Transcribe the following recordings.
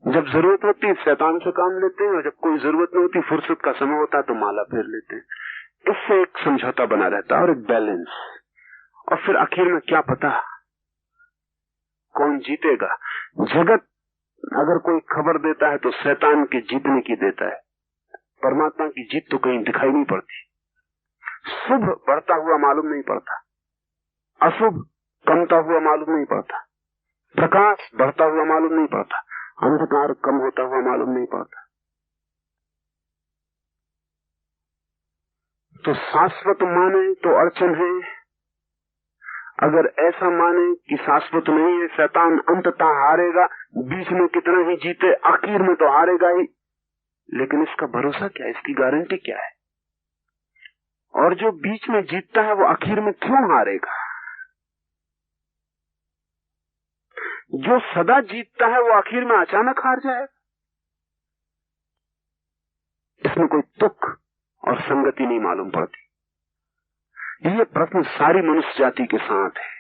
जब जरूरत होती है शैतान से काम लेते हैं, और जब कोई जरूरत नहीं होती, फुर्सत का समय होता है तो माला फेर लेते हैं। इससे एक समझौता बना रहता है और एक बैलेंस। और फिर आखिर में क्या पता कौन जीतेगा। जगत अगर कोई खबर देता है तो शैतान के जीतने की देता है, परमात्मा की जीत तो कहीं दिखाई नहीं पड़ती। शुभ बढ़ता हुआ मालूम नहीं पड़ता, अशुभ कमता हुआ मालूम नहीं पड़ता, प्रकाश बढ़ता हुआ मालूम नहीं पड़ता, अंधकार कम होता हुआ मालूम नहीं पड़ता। तो शाश्वत माने तो अड़चन है, अगर ऐसा माने कि शाश्वत नहीं है, शैतान अंततः हारेगा, बीच में कितना ही जीते आखिर में तो हारेगा ही, लेकिन इसका भरोसा क्या है, इसकी गारंटी क्या है? और जो बीच में जीतता है वो आखिर में क्यों हारेगा? जो सदा जीतता है वो आखिर में अचानक हार जाएगा? इसमें कोई तुक और संगति नहीं मालूम पड़ती। ये प्रश्न सारी मनुष्य जाति के साथ है।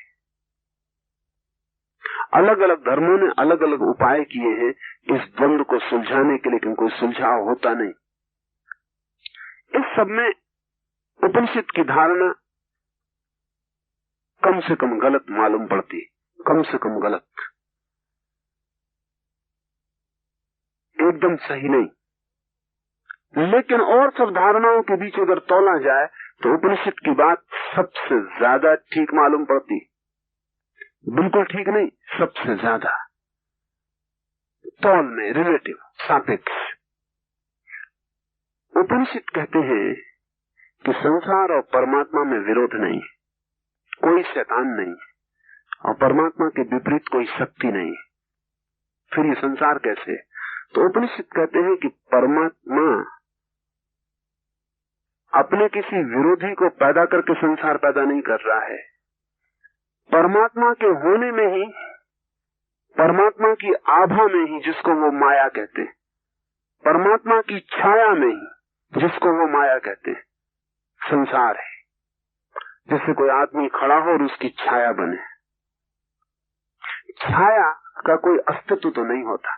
अलग अलग धर्मों ने अलग अलग उपाय किए हैं इस द्वंद्व को सुलझाने के, लेकिन कोई सुलझाव होता नहीं। इस सब में उपनिषद की धारणा कम से कम गलत मालूम पड़ती, कम से कम गलत, एकदम सही नहीं। लेकिन और सब धारणाओं के बीच अगर तोला जाए तो उपनिषद की बात सबसे ज्यादा ठीक मालूम पड़ती। बिल्कुल ठीक नहीं, सबसे ज्यादा तौल में, रिलेटिव, सापेक्ष। उपनिषद कहते हैं कि संसार और परमात्मा में विरोध नहीं, कोई शैतान नहीं, और परमात्मा के विपरीत कोई शक्ति नहीं। फिर ये संसार कैसे? तो उपनिषद कहते हैं कि परमात्मा अपने किसी विरोधी को पैदा करके संसार पैदा नहीं कर रहा है। परमात्मा के होने में ही, परमात्मा की आभा में ही, जिसको वो माया कहते हैं, परमात्मा की छाया में ही, जिसको वो माया कहते हैं, संसार है। जैसे कोई आदमी खड़ा हो और उसकी छाया बने। छाया का कोई अस्तित्व तो नहीं होता।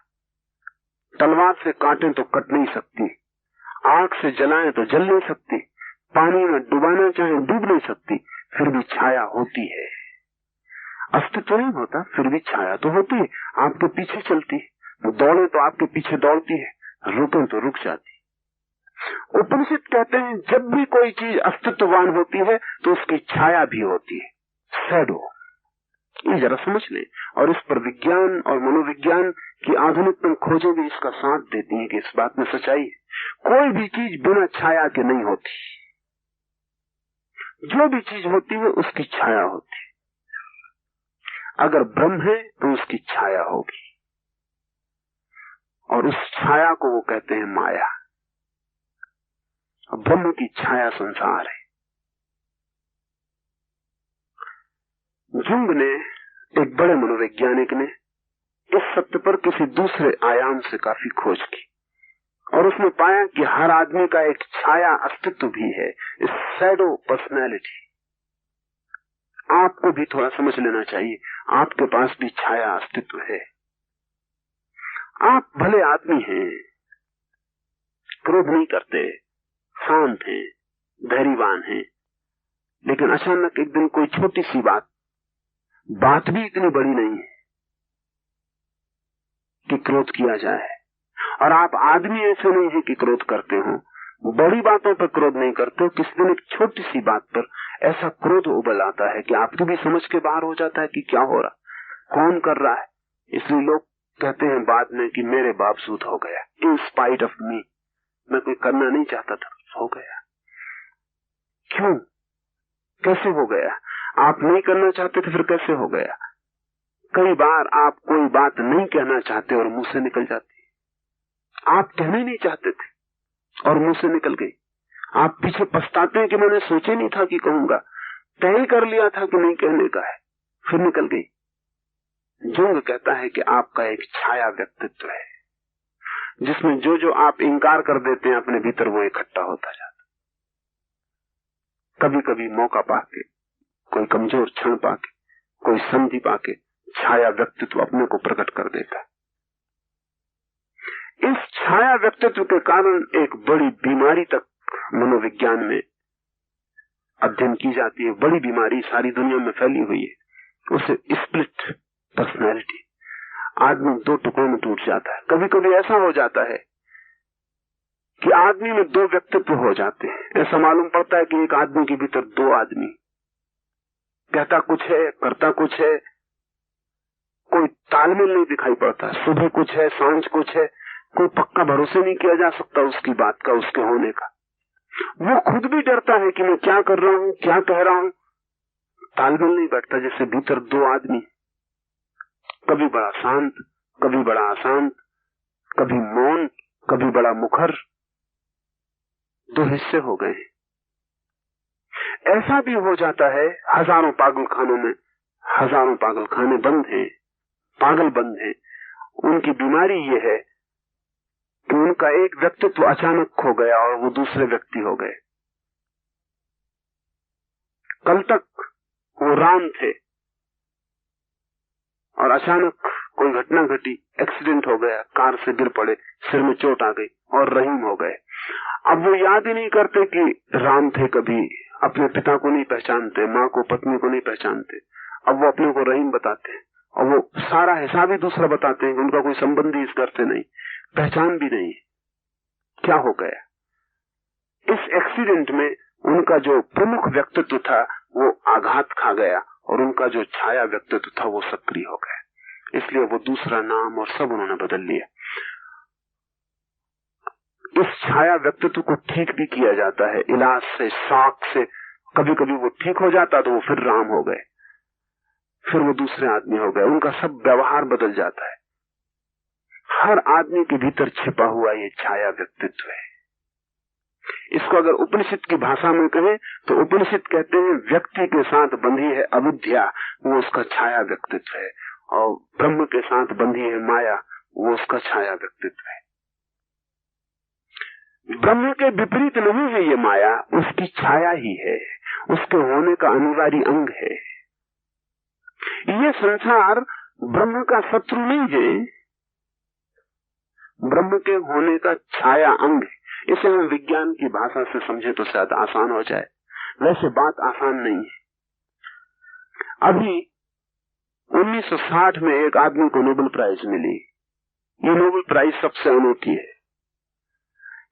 तलवार से काटें तो कट नहीं सकती, आग से जलाएं तो जल नहीं सकती, पानी में डुबाना चाहे डूब नहीं सकती, फिर भी छाया होती है। अस्तित्व नहीं होता, फिर भी छाया तो होती है, आपके पीछे चलती है। दौड़े तो आपके पीछे दौड़ती है, रुके तो रुक जाती। उपनिषद कहते हैं जब भी कोई चीज अस्तित्ववान होती है तो उसकी छाया भी होती है, शैडो। ये जरा समझ लें। और इस पर विज्ञान और मनोविज्ञान की आधुनिकतम खोजें भी इसका साथ देती हैं कि इस बात में सच्चाई है। कोई भी चीज बिना छाया के नहीं होती, जो भी चीज होती है उसकी छाया होती है। अगर ब्रह्म है तो उसकी छाया होगी, और उस छाया को वो कहते हैं माया। ब्रह्म की छाया संसार है। जुंग ने, एक बड़े मनोवैज्ञानिक ने, इस सत्य पर किसी दूसरे आयाम से काफी खोज की, और उसने पाया कि हर आदमी का एक छाया अस्तित्व भी है, शैडो पर्सनैलिटी। आपको भी थोड़ा समझ लेना चाहिए, आपके पास भी छाया अस्तित्व है। आप भले आदमी हैं, क्रोध नहीं करते, शांत हैं, धैर्यवान हैं, लेकिन अचानक एक दिन कोई छोटी सी बात भी इतनी बड़ी नहीं है कि क्रोध किया जाए। और आप आदमी ऐसे नहीं है कि क्रोध करते हो, बड़ी बातों पर क्रोध नहीं करते हो। किसी दिन एक छोटी सी बात पर ऐसा क्रोध उबल आता है कि आपकी भी समझ के बाहर हो जाता है कि क्या हो रहा, कौन कर रहा है। इसलिए लोग कहते हैं बाद में कि मेरे बावजूद हो गया, इन स्पाइट ऑफ मी। मैं कोई करना नहीं चाहता था, हो गया। क्यों, कैसे हो गया? आप नहीं करना चाहते थे, फिर कैसे हो गया? कई बार आप कोई बात नहीं कहना चाहते और मुंह से निकल जाती है। आप कहना नहीं चाहते थे और मुंह से निकल गई। आप पीछे पछताते हैं कि मैंने सोचे नहीं था कि कहूंगा, तय कर लिया था कि नहीं कहने का है, फिर निकल गई। जुंग कहता है कि आपका एक छाया व्यक्तित्व है, जिसमें जो जो आप इंकार कर देते हैं अपने भीतर, वो इकट्ठा होता जाता। कभी कभी मौका पाके, कोई कमजोर क्षण पाके, कोई संधि पाके छाया व्यक्तित्व अपने को प्रकट कर देता है। इस छाया व्यक्तित्व के कारण एक बड़ी बीमारी तक मनोविज्ञान में अध्ययन की जाती है। बड़ी बीमारी सारी दुनिया में फैली हुई है, उसे स्प्लिट पर्सनैलिटी। आदमी दो टुकड़ों में टूट जाता है। कभी कभी ऐसा हो जाता है कि आदमी में दो व्यक्तित्व हो जाते हैं। ऐसा मालूम पड़ता है कि एक आदमी के भीतर दो आदमी, कहता कुछ है करता कुछ है, कोई तालमेल नहीं दिखाई पड़ता। सुबह कुछ है सांझ कुछ है, कोई पक्का भरोसे नहीं किया जा सकता उसकी बात का, उसके होने का। वो खुद भी डरता है कि मैं क्या कर रहा हूं, क्या कह रहा हूं, तालमेल नहीं बैठता। जैसे भीतर दो आदमी, कभी बड़ा शांत, कभी बड़ा अशांत, कभी मौन, कभी बड़ा मुखर, दो हिस्से हो गए। ऐसा भी हो जाता है हजारों पागलखानों में, हजारों पागलखाने बंद हैं, पागल बंद हैं। उनकी बीमारी ये है कि उनका एक व्यक्तित्व अचानक खो गया और वो दूसरे व्यक्ति हो गए। कल तक वो राम थे और अचानक कोई घटना घटी, एक्सीडेंट हो गया, कार से गिर पड़े, सिर में चोट आ गई और रहीम हो गए। अब वो याद ही नहीं करते कि राम थे, कभी अपने पिता को नहीं पहचानते, माँ को, पत्नी को नहीं पहचानते। अब वो अपने को रहीम बताते हैं और वो सारा हिसाब ही दूसरा बताते हैं कि उनका कोई संबंध ही इस घर से नहीं, पहचान भी नहीं। क्या हो गया? इस एक्सीडेंट में उनका जो प्रमुख व्यक्तित्व था वो आघात खा गया और उनका जो छाया व्यक्तित्व था वो सक्रिय हो गया। इसलिए वो दूसरा नाम और सब उन्होंने बदल लिया। इस छाया व्यक्तित्व को ठीक भी किया जाता है इलाज से, शौक से। कभी कभी वो ठीक हो जाता तो वो फिर राम हो गए, फिर वो दूसरे आदमी हो गए, उनका सब व्यवहार बदल जाता है। हर आदमी के भीतर छिपा हुआ ये छाया व्यक्तित्व है। इसको अगर उपनिषद की भाषा में कहें तो उपनिषद कहते हैं व्यक्ति के साथ बंधी है अविद्या, वो उसका छाया व्यक्तित्व है, और ब्रह्म के साथ बंधी है माया, वो उसका छाया व्यक्तित्व है। ब्रह्म के विपरीत नहीं है ये माया, उसकी छाया ही है, उसके होने का अनिवार्य अंग है। ये संसार ब्रह्म का शत्रु नहीं है, ब्रह्म के होने का छाया अंग है। इसे हम विज्ञान की भाषा से समझे तो शायद आसान हो जाए, वैसे बात आसान नहीं है। अभी 1960 में एक आदमी को नोबेल प्राइज मिली। ये नोबेल प्राइज सबसे अनूठी है।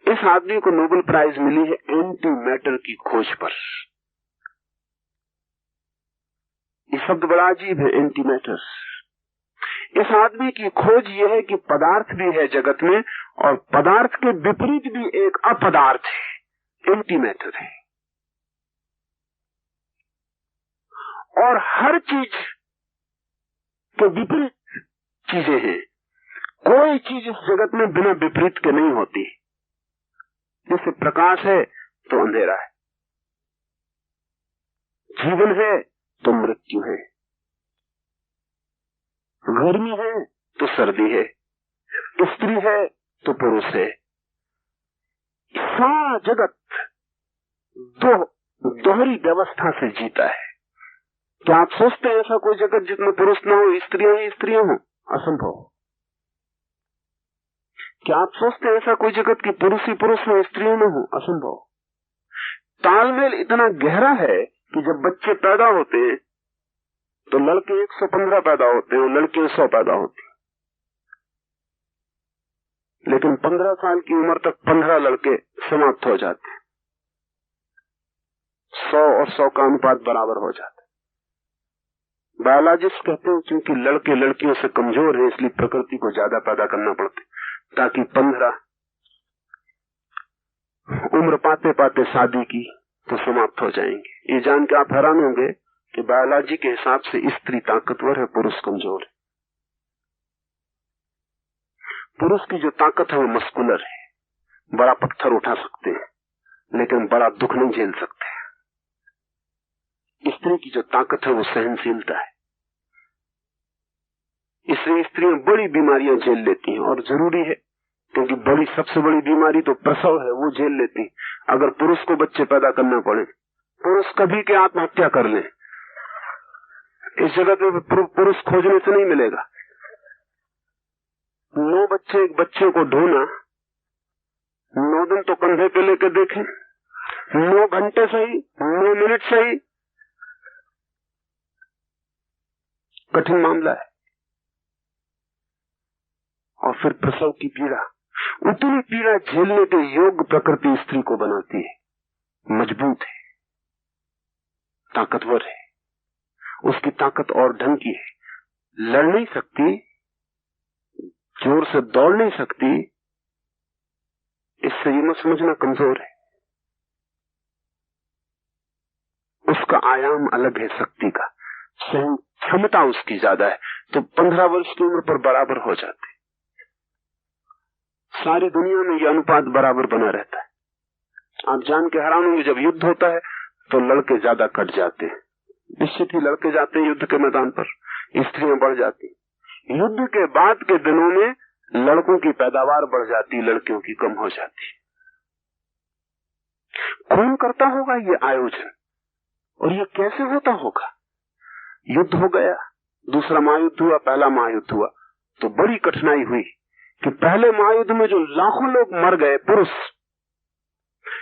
इस आदमी को नोबेल प्राइज मिली है एंटी मैटर की खोज पर। ये शब्द बड़ा अजीब है, एंटी मैटर। इस आदमी की खोज यह है कि पदार्थ भी है जगत में और पदार्थ के विपरीत भी एक अपदार्थ है, एंटी मैटर है। और हर चीज के विपरीत चीजें हैं। कोई चीज इस जगत में बिना विपरीत के नहीं होती। जैसे प्रकाश है तो अंधेरा है, जीवन है तो मृत्यु है, गर्मी है तो सर्दी है, स्त्री है तो पुरुष है। सारा जगत दोहरी व्यवस्था से जीता है। क्या आप सोचते हैं ऐसा कोई जगत जिसमें पुरुष न हो, स्त्रियां ही स्त्रियां हो? असंभव। क्या आप सोचते हैं ऐसा कोई जगत कि पुरुष ही पुरुष हो, स्त्रियां न हो? असंभव। तालमेल इतना गहरा है कि जब बच्चे पैदा होते हैं तो लड़के 115 पैदा होते हैं और लड़कियां 100 पैदा होती हैं, लेकिन 15 साल की उम्र तक 15 लड़के समाप्त हो जाते हैं। 100 और 100 का अनुपात बराबर हो जाता है। बायोलॉजिस्ट कहते हैं क्योंकि लड़के लड़कियों से कमजोर है इसलिए प्रकृति को ज्यादा पैदा करना पड़ता है ताकि 15 उम्र पाते पाते शादी की तो समाप्त हो जाएंगे। ये जान के आप हैरान होंगे कि बायोलॉजी के हिसाब से स्त्री ताकतवर है, पुरुष कमजोर है। पुरुष की जो ताकत है वो मस्कुलर है, बड़ा पत्थर उठा सकते हैं लेकिन बड़ा दुख नहीं झेल सकते। स्त्री की जो ताकत है वो सहनशीलता है, इसलिए स्त्रियां बड़ी बीमारियां झेल लेती हैं और जरूरी है क्योंकि बड़ी सबसे बड़ी बीमारी तो प्रसव है, वो झेल लेती हैं। अगर पुरुष को बच्चे पैदा करना पड़े, पुरुष कभी के आत्महत्या कर ले, इस जगत में पुरुष खोजने से नहीं मिलेगा। 9 बच्चे एक बच्चे को ढोना, 9 दिन तो कंधे पे लेकर देखें, 9 घंटे सही, 9 मिनट सही, कठिन मामला है। और फिर प्रसव की पीड़ा, उतनी पीड़ा झेलने के योग्य प्रकृति स्त्री को बनाती है। मजबूत है, ताकतवर है, उसकी ताकत और ढंग की है, लड़ नहीं सकती, जोर से दौड़ नहीं सकती, इससे ये मत समझना कमजोर है। उसका आयाम अलग है शक्ति का, सहन क्षमता उसकी ज्यादा है, तो 15 वर्ष की उम्र पर बराबर हो जाते। सारी दुनिया में यह अनुपात बराबर बना रहता है। आप जान के हैरान होंगे, जब युद्ध होता है तो लड़के ज्यादा कट जाते हैं, निश्चित ही लड़के जाते हैं युद्ध के मैदान पर, स्त्रियां बढ़ जाती। युद्ध के बाद के दिनों में लड़कों की पैदावार बढ़ जाती, लड़कियों की कम हो जाती। कौन करता होगा ये आयोजन, और ये कैसे होता होगा? युद्ध हो गया, दूसरा महायुद्ध हुआ, पहला महायुद्ध हुआ, तो बड़ी कठिनाई हुई कि पहले महायुद्ध में जो लाखों लोग मर गए पुरुष,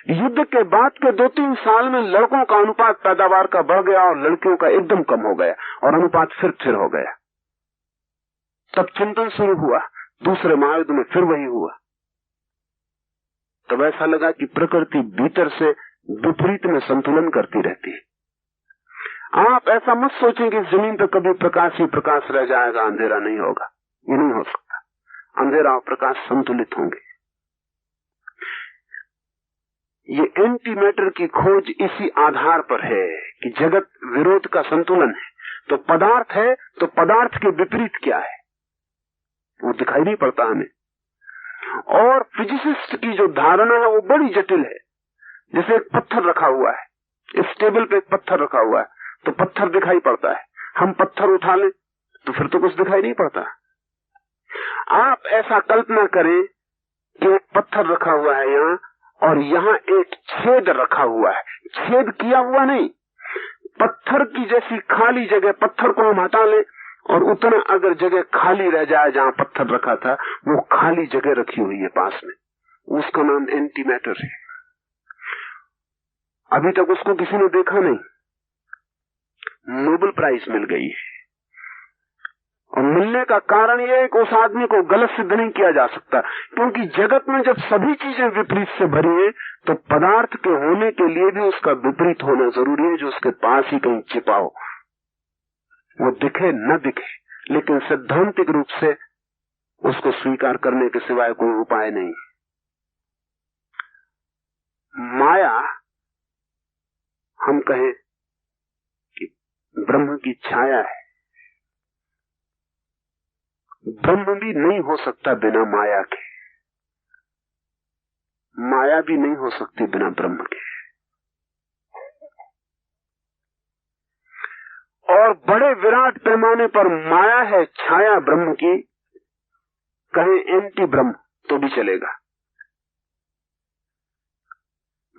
युद्ध के बाद के 2-3 साल में लड़कों का अनुपात पैदावार का बढ़ गया और लड़कियों का एकदम कम हो गया, और अनुपात फिर हो गया। तब चिंतन शुरू हुआ, दूसरे महायुद्ध में फिर वही हुआ। तब ऐसा लगा कि प्रकृति भीतर से विपरीत में संतुलन करती रहती है। आप ऐसा मत सोचें कि जमीन पर कभी प्रकाश ही प्रकाश रह जाएगा, अंधेरा नहीं होगा, ये नहीं हो सकता। अंधेरा और प्रकाश संतुलित होंगे। ये एंटी मैटर की खोज इसी आधार पर है कि जगत विरोध का संतुलन है, तो पदार्थ है, तो पदार्थ के विपरीत क्या है वो दिखाई नहीं पड़ता हमें। और फिजिसिस्ट की जो धारणा है वो बड़ी जटिल है। जैसे एक पत्थर रखा हुआ है, इस टेबल पे एक पत्थर रखा हुआ है, तो पत्थर दिखाई पड़ता है, हम पत्थर उठा लें तो फिर तो कुछ दिखाई नहीं पड़ता। आप ऐसा कल्पना करें कि एक पत्थर रखा हुआ है यहाँ, और यहाँ एक छेद रखा हुआ है, छेद किया हुआ नहीं, पत्थर की जैसी खाली जगह, पत्थर को हम हटा लें और उतना अगर जगह खाली रह जाए जहाँ पत्थर रखा था, वो खाली जगह रखी हुई है पास में, उसका नाम एंटी मैटर है। अभी तक उसको किसी ने देखा नहीं, नोबेल प्राइज मिल गई है। और मिलने का कारण यह है कि उस आदमी को गलत सिद्ध नहीं किया जा सकता, क्योंकि जगत में जब सभी चीजें विपरीत से भरी है, तो पदार्थ के होने के लिए भी उसका विपरीत होना जरूरी है, जो उसके पास ही कहीं छिपा हो, वो दिखे न दिखे, लेकिन सैद्धांतिक रूप से उसको स्वीकार करने के सिवाय कोई उपाय नहीं। माया, हम कहें कि ब्रह्म की छाया है, ब्रह्म भी नहीं हो सकता बिना माया के, माया भी नहीं हो सकती बिना ब्रह्म के। और बड़े विराट पैमाने पर माया है छाया ब्रह्म की, कहें एंटी ब्रह्म तो भी चलेगा।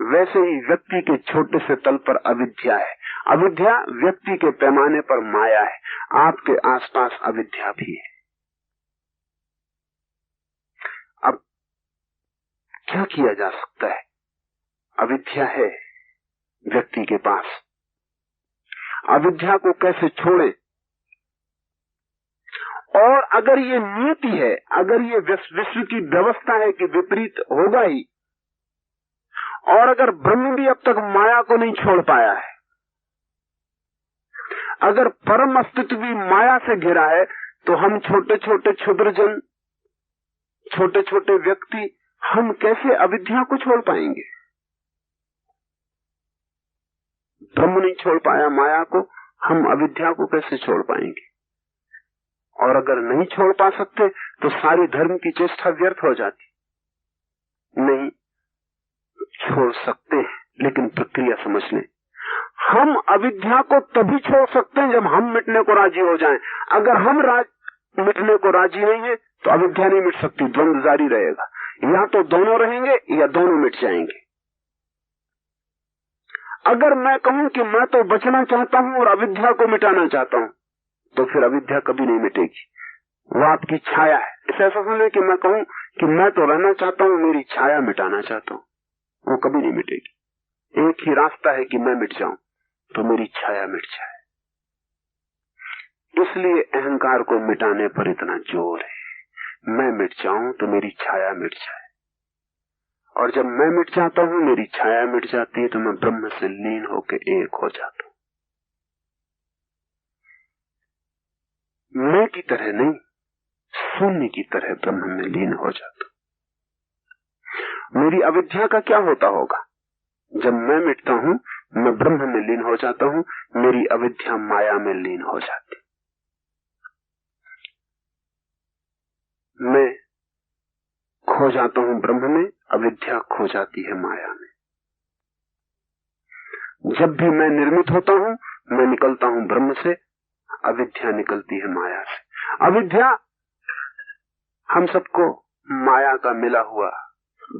वैसे ही व्यक्ति के छोटे से तल पर अविद्या है, अविद्या व्यक्ति के पैमाने पर माया है, आपके आसपास अविद्या भी है। अब क्या किया जा सकता है? अविद्या है व्यक्ति के पास, अविद्या को कैसे छोड़ें? और अगर ये नियति है, अगर ये विश्व की व्यवस्था है कि विपरीत होगा ही, और अगर ब्रह्म भी अब तक माया को नहीं छोड़ पाया है, अगर परम अस्तित्व भी माया से घिरा है, तो हम छोटे छोटे क्षुद्रजन, छोटे छोटे व्यक्ति, हम कैसे अविद्या को छोड़ पाएंगे? ब्रह्म नहीं छोड़ पाया माया को, हम अविद्या को कैसे छोड़ पाएंगे? और अगर नहीं छोड़ पा सकते तो सारी धर्म की चेष्टा व्यर्थ हो जाती। नहीं, छोड़ सकते हैं, लेकिन प्रक्रिया समझ लें। हम अविद्या को तभी छोड़ सकते हैं जब हम मिटने को राजी हो जाएं। अगर हम मिटने को राजी नहीं है तो अविद्या नहीं मिट सकती, द्वंद्व जारी रहेगा। या तो दोनों रहेंगे या दोनों मिट जाएंगे। अगर मैं कहूं कि मैं तो बचना चाहता हूं और अविद्या को मिटाना चाहता हूं, तो फिर अविद्या कभी नहीं मिटेगी, वो आपकी छाया है, ऐसा समझ कि मैं कहूं कि मैं तो रहना चाहता हूं, मेरी छाया मिटाना चाहता हूं, वो कभी नहीं मिटेगी। एक ही रास्ता है कि मैं मिट जाऊं तो मेरी छाया मिट जाए। इसलिए अहंकार को मिटाने पर इतना जोर है, मैं मिट जाऊं तो मेरी छाया मिट जाए। और जब मैं मिट जाता हूं, मेरी छाया मिट जाती है, तो मैं ब्रह्म से लीन होकर एक हो जाता हूं। मैं की तरह नहीं, शून्य की तरह ब्रह्म में लीन हो जाता हूं। मेरी अविद्या का क्या होता होगा? जब मैं मिटता हूं, मैं ब्रह्म में लीन हो जाता हूं, मेरी अविद्या माया में लीन हो जाती। मैं खो जाता हूं ब्रह्म में, अविद्या खो जाती है माया में। जब भी मैं निर्मित होता हूं, मैं निकलता हूं ब्रह्म से, अविद्या निकलती है माया से। अविद्या हम सबको माया का मिला हुआ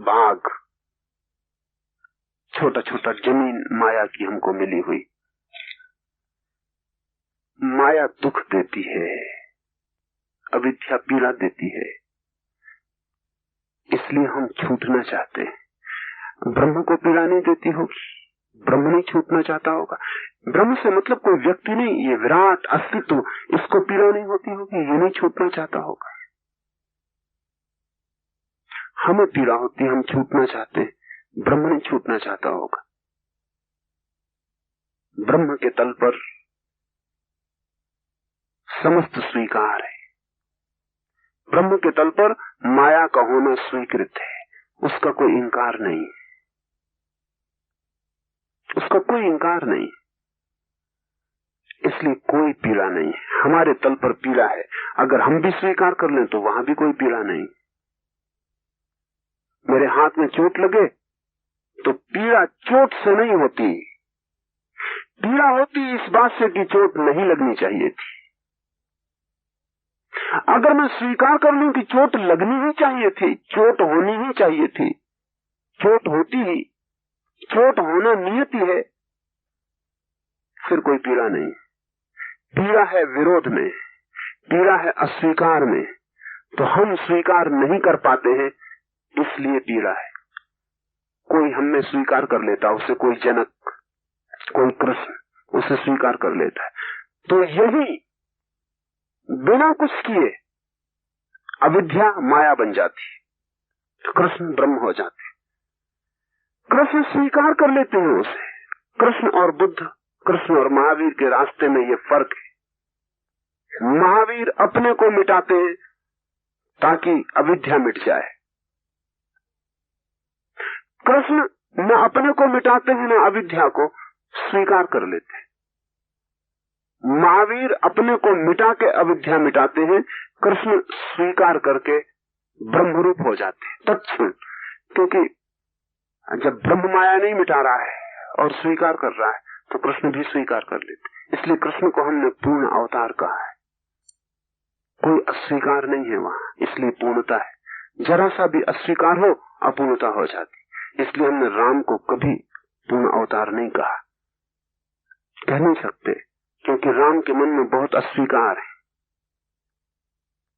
बाग, छोटा छोटा जमीन माया की हमको मिली हुई। माया दुख देती है, अविद्या पीड़ा देती है, इसलिए हम छूटना चाहते हैं। ब्रह्म को पीड़ा नहीं देती होगी, ब्रह्म नहीं छूटना चाहता होगा। ब्रह्म से मतलब कोई व्यक्ति नहीं, ये विराट अस्तित्व, इसको पीड़ा नहीं होती होगी, ये नहीं छूटना चाहता होगा। हमें पीड़ा होती है, हम छूटना चाहते हैं, ब्रह्म नहीं छूटना चाहता होगा। ब्रह्म के तल पर समस्त स्वीकार है, ब्रह्म के तल पर माया का होना स्वीकृत है, उसका कोई इंकार नहीं, उसका कोई इंकार नहीं। इसलिए कोई पीड़ा नहीं। हमारे तल पर पीड़ा है, अगर हम भी स्वीकार कर लें तो वहां भी कोई पीड़ा नहीं। मेरे हाथ में चोट लगे तो पीड़ा चोट से नहीं होती, पीड़ा होती इस बात से कि चोट नहीं लगनी चाहिए थी। अगर मैं स्वीकार कर लूं कि चोट लगनी ही चाहिए थी, चोट होनी ही चाहिए थी, चोट होती ही, चोट होना नियति है, फिर कोई पीड़ा नहीं। पीड़ा है विरोध में, पीड़ा है अस्वीकार में, तो हम स्वीकार नहीं कर पाते हैं, इसलिए पीड़ा है। कोई हमें स्वीकार कर लेता, उसे कोई जनक, कोई कृष्ण उसे स्वीकार कर लेता है, तो यही बिना कुछ किए अविद्या माया बन जाती, तो कृष्ण ब्रह्म हो जाते। कृष्ण स्वीकार कर लेते हैं उसे। कृष्ण और बुद्ध, कृष्ण और महावीर के रास्ते में ये फर्क है। महावीर अपने को मिटाते हैं ताकि अविद्या मिट जाए, कृष्ण न अपने को मिटाते हैं न अविद्या को स्वीकार कर लेते हैं। महावीर अपने को मिटा के अविद्या मिटाते हैं, कृष्ण स्वीकार करके ब्रह्मरूप हो जाते हैं तत्क्षण। क्योंकि जब ब्रह्म माया नहीं मिटा रहा है और स्वीकार कर रहा है तो कृष्ण भी स्वीकार कर लेते। इसलिए कृष्ण को हमने पूर्ण अवतार कहा है, कोई अस्वीकार नहीं है वहां, इसलिए पूर्णता है। जरा सा भी अस्वीकार हो अपूर्णता हो जाती। इसलिए हमने राम को कभी पूर्ण अवतार नहीं कहा, कह नहीं सकते, क्योंकि राम के मन में बहुत अस्वीकार है,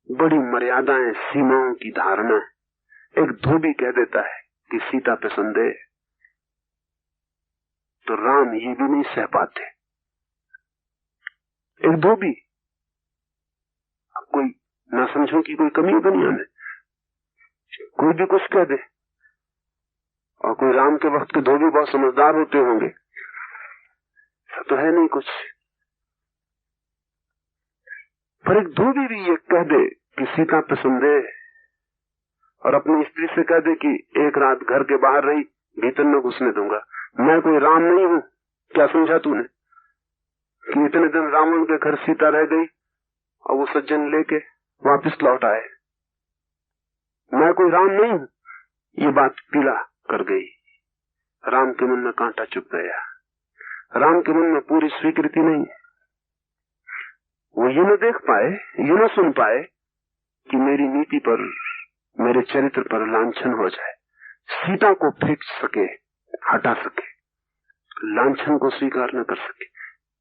बड़ी मर्यादाएं, सीमाओं की धारणा है। एक धोबी कह देता है कि सीता पे संदेह, तो राम ये भी नहीं सह पाते। एक धोबी, अब कोई ना समझो कि कोई कमी है दुनिया में, कोई भी कुछ कह दे, और कोई राम के वक्त के धोबी बहुत समझदार होते होंगे, तो है नहीं कुछ, पर एक धोबी भी ये कह दे कि सीता पे संदेह, और अपनी स्त्री से कह दे कि एक रात घर के बाहर रही, भीतर न घुसने दूंगा। मैं कोई राम नहीं हूं, क्या समझा तूने कि इतने दिन रावण के घर सीता रह गई और वो सज्जन लेके वापस लौट आए? मैं कोई राम नहीं हूं। ये बात पीड़ा कर गई, राम के मन में कांटा चुभ गया। राम के मन में पूरी स्वीकृति नहीं, वो ये न देख पाए, ये न सुन पाए कि मेरी नीति पर, मेरे चरित्र पर लांछन हो जाए, सीता को फेंक सके, हटा सके, लांछन को स्वीकार न कर सके।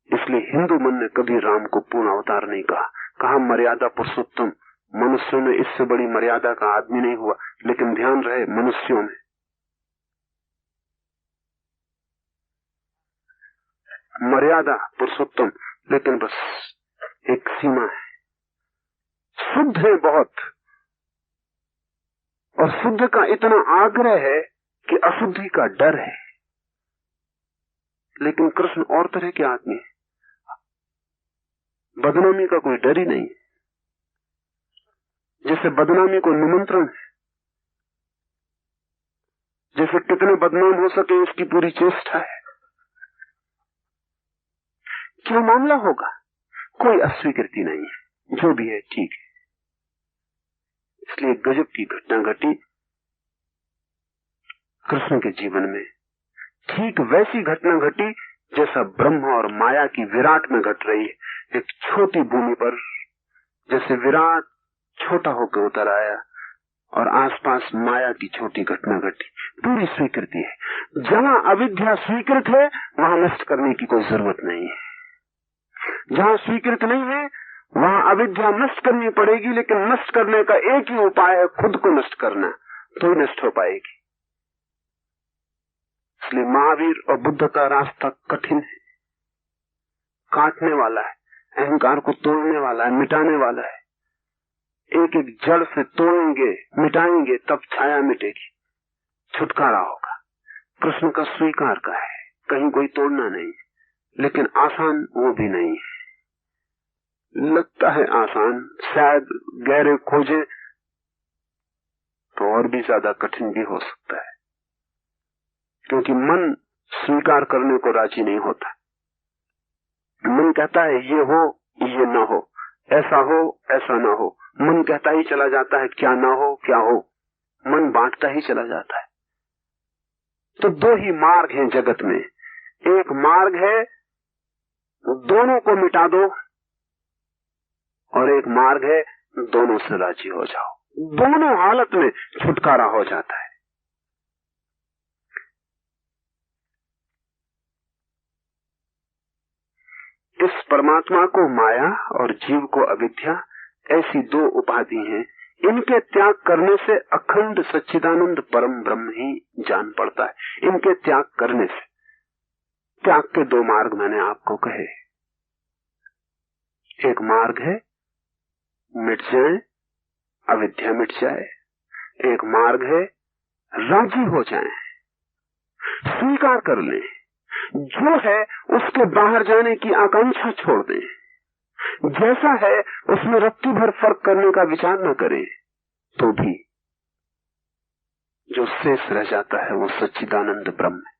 इसलिए हिंदू मन ने कभी राम को पूर्ण अवतार नहीं कहा, कहा मर्यादा पुरुषोत्तम, मनुष्यों में इससे बड़ी मर्यादा का आदमी नहीं हुआ, लेकिन ध्यान रहे मनुष्यों में मर्यादा पुरुषोत्तम, लेकिन बस एक सीमा है। शुद्ध है बहुत, और शुद्ध का इतना आग्रह है कि अशुद्धि का डर है। लेकिन कृष्ण और तरह के आदमी है, बदनामी का कोई डर ही नहीं। जैसे बदनामी को निमंत्रण है, जैसे कितने बदनाम हो सके इसकी पूरी चेष्टा है। क्या मामला होगा? कोई अस्वीकृति नहीं है, जो भी है ठीक है। इसलिए गजब की घटना घटी कृष्ण के जीवन में। ठीक वैसी घटना घटी जैसा ब्रह्म और माया की विराट में घट रही है। एक छोटी भूमि पर जैसे विराट छोटा होकर उतर आया और आसपास माया की छोटी घटना घटी। पूरी स्वीकृति है। जहां अविद्या स्वीकृत है वहां नष्ट करने की कोई जरूरत नहीं है। जहां स्वीकृत नहीं है वहां अविद्या नष्ट करनी पड़ेगी, लेकिन नष्ट करने का एक ही उपाय है, खुद को नष्ट करना, तो ही नष्ट हो पाएगी। इसलिए महावीर और बुद्ध का रास्ता कठिन है, काटने वाला है, अहंकार को तोड़ने वाला है, मिटाने वाला है। एक एक जड़ से तोड़ेंगे, मिटाएंगे, तब छाया मिटेगी, छुटकारा होगा। कृष्ण का स्वीकार का है, कहीं कोई तोड़ना नहीं, लेकिन आसान वो भी नहीं है। लगता है आसान, शायद गहरे खोजे तो और भी ज्यादा कठिन भी हो सकता है, क्योंकि मन स्वीकार करने को राजी नहीं होता। मन कहता है ये हो ये ना हो, ऐसा हो ऐसा ना हो। मन कहता ही चला जाता है क्या ना हो क्या हो, मन बांटता ही चला जाता है। तो दो ही मार्ग हैं जगत में। एक मार्ग है दोनों को मिटा दो, और एक मार्ग है दोनों से राजी हो जाओ। दोनों हालत में छुटकारा हो जाता है। इस परमात्मा को माया और जीव को अविद्या, ऐसी दो उपाधि हैं। इनके त्याग करने से अखंड सच्चिदानंद परम ब्रह्म ही जान पड़ता है। इनके त्याग करने से, त्याग के दो मार्ग मैंने आपको कहे। एक मार्ग है मिट जाए, अविद्या मिट जाए। एक मार्ग है राजी हो जाए, स्वीकार कर लें, जो है उसके बाहर जाने की आकांक्षा छोड़ दें, जैसा है उसमें रत्ती भर फर्क करने का विचार न करें, तो भी जो शेष रह जाता है वो सच्चिदानंद ब्रह्म है।